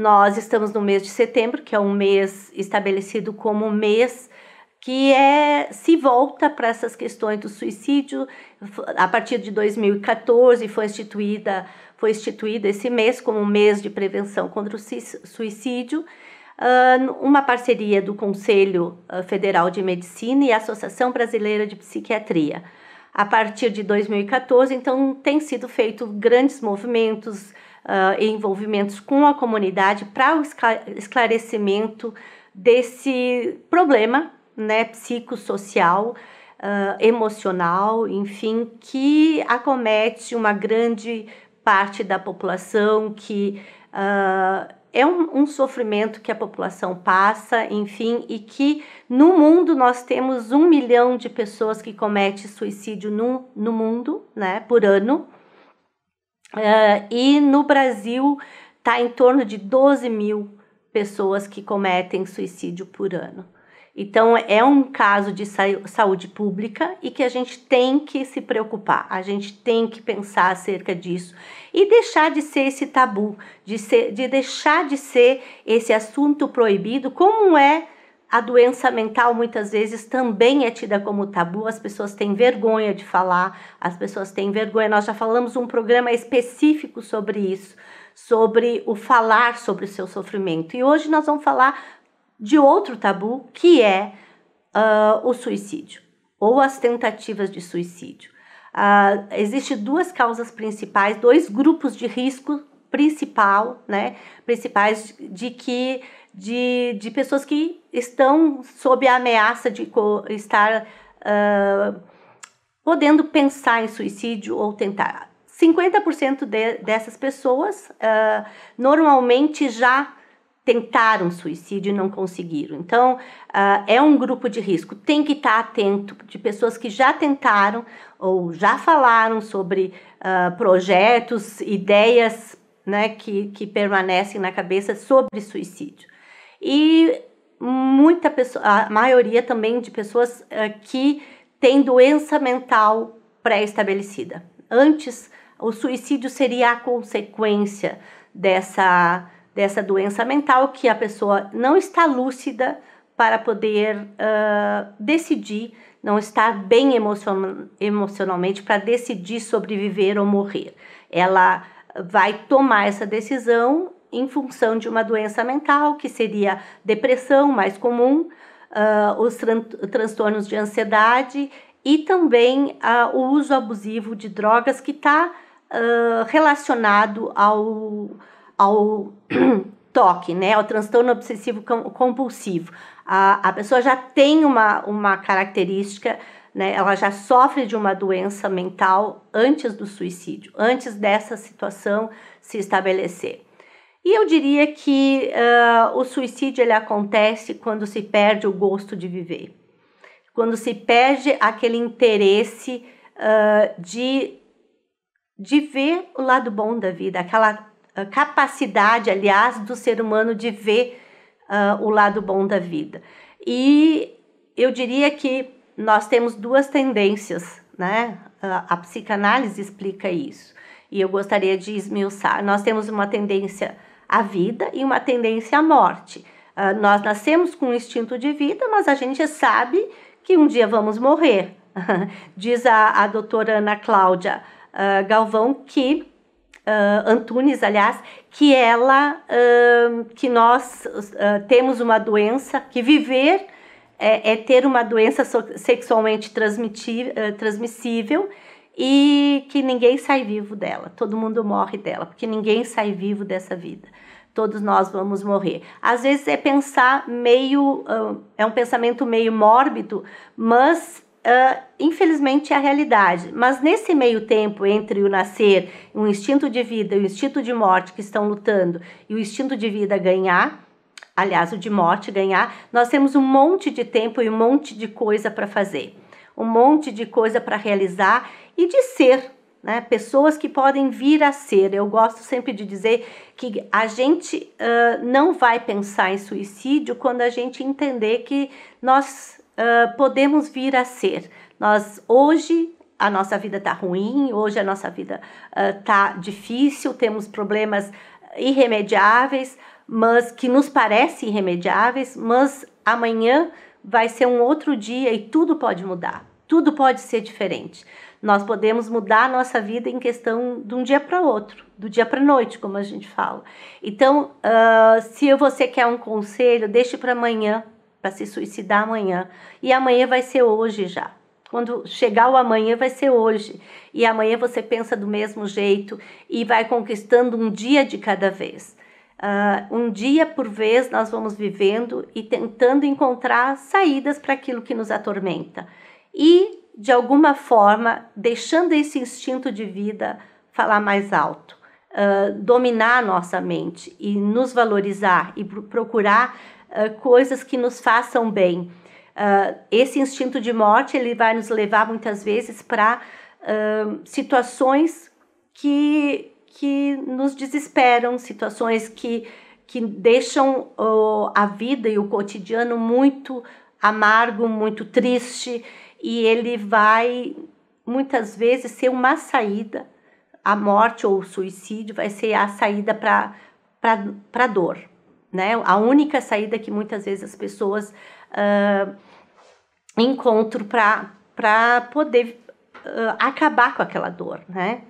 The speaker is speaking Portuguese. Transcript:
nós estamos no mês de setembro, que é um mês estabelecido como um mês que se volta para essas questões do suicídio. A partir de 2014 foi instituído esse mês como um mês de prevenção contra o suicídio, uma parceria do Conselho Federal de Medicina e a Associação Brasileira de Psiquiatria. A partir de 2014, então, tem sido feito grandes movimentos e envolvimentos com a comunidade para o esclarecimento desse problema, né, psicossocial, emocional, enfim, que acomete uma grande parte da população, que é um sofrimento que a população passa, enfim, e que no mundo nós temos 1 milhão de pessoas que cometem suicídio no mundo, né, por ano, e no Brasil está em torno de 12 mil pessoas que cometem suicídio por ano. Então, é um caso de saúde pública e que a gente tem que se preocupar, a gente tem que pensar acerca disso e deixar de ser esse tabu, de deixar de ser esse assunto proibido, como é a doença mental, muitas vezes também é tida como tabu, as pessoas têm vergonha de falar, as pessoas têm vergonha, nós já falamos um programa específico sobre isso, sobre o falar sobre o seu sofrimento, e hoje nós vamos falar de outro tabu, que é o suicídio, ou as tentativas de suicídio. Existem 2 causas principais, 2 grupos de risco principais de pessoas que estão sob a ameaça de estar podendo pensar em suicídio ou tentar. 50% dessas pessoas normalmente já tentaram suicídio e não conseguiram. Então, é um grupo de risco. Tem que estar atento de pessoas que já tentaram ou já falaram sobre projetos, ideias, né, que permanecem na cabeça sobre suicídio. E a maioria também de pessoas que têm doença mental pré-estabelecida. Antes, o suicídio seria a consequência dessa doença mental, que a pessoa não está lúcida para poder decidir, não está bem emocionalmente para decidir sobre viver ou morrer. Ela vai tomar essa decisão em função de uma doença mental, que seria depressão, mais comum, os transtornos de ansiedade e também o uso abusivo de drogas, que está relacionado ao TOC, né, ao transtorno obsessivo compulsivo. A pessoa já tem uma característica, né, ela já sofre de uma doença mental antes do suicídio, antes dessa situação se estabelecer. E eu diria que o suicídio ele acontece quando se perde o gosto de viver, quando se perde aquele interesse de ver o lado bom da vida, aquela capacidade, aliás, do ser humano de ver o lado bom da vida. E eu diria que nós temos 2 tendências, né? A psicanálise explica isso, e eu gostaria de esmiuçar. Nós temos uma tendência à vida e uma tendência à morte. Nós nascemos com um instinto de vida, mas a gente sabe que um dia vamos morrer. Diz a doutora Ana Cláudia Galvão Antunes, aliás, que nós temos uma doença, que viver é ter uma doença sexualmente transmissível e que ninguém sai vivo dela, todo mundo morre dela, porque ninguém sai vivo dessa vida, todos nós vamos morrer. Às vezes é um pensamento meio mórbido, mas infelizmente é a realidade. Mas nesse meio tempo entre o nascer, o instinto de vida e o instinto de morte que estão lutando, e o instinto de vida ganhar, aliás, o de morte ganhar, nós temos um monte de tempo e um monte de coisa para fazer, um monte de coisa para realizar e de ser, né? Pessoas que podem vir a ser. Eu gosto sempre de dizer que a gente não vai pensar em suicídio quando a gente entender que nós podemos vir a ser. Nós hoje a nossa vida está ruim, hoje a nossa vida está difícil, temos problemas irremediáveis, mas que nos parecem irremediáveis, mas amanhã vai ser um outro dia e tudo pode mudar, tudo pode ser diferente. Nós podemos mudar a nossa vida em questão de um dia para outro, do dia para a noite, como a gente fala. Então, se você quer um conselho, deixe para amanhã, para se suicidar amanhã. E amanhã vai ser hoje já. Quando chegar o amanhã vai ser hoje. E amanhã você pensa do mesmo jeito e vai conquistando um dia de cada vez. Um dia por vez nós vamos vivendo e tentando encontrar saídas para aquilo que nos atormenta. E, de alguma forma, deixando esse instinto de vida falar mais alto. Dominar a nossa mente e nos valorizar e procurar coisas que nos façam bem. Esse instinto de morte ele vai nos levar muitas vezes para situações que nos desesperam, situações que deixam a vida e o cotidiano muito amargo, muito triste, e ele vai muitas vezes ser uma saída. A morte ou o suicídio vai ser a saída para a dor, né? A única saída que muitas vezes as pessoas encontram para poder acabar com aquela dor, né?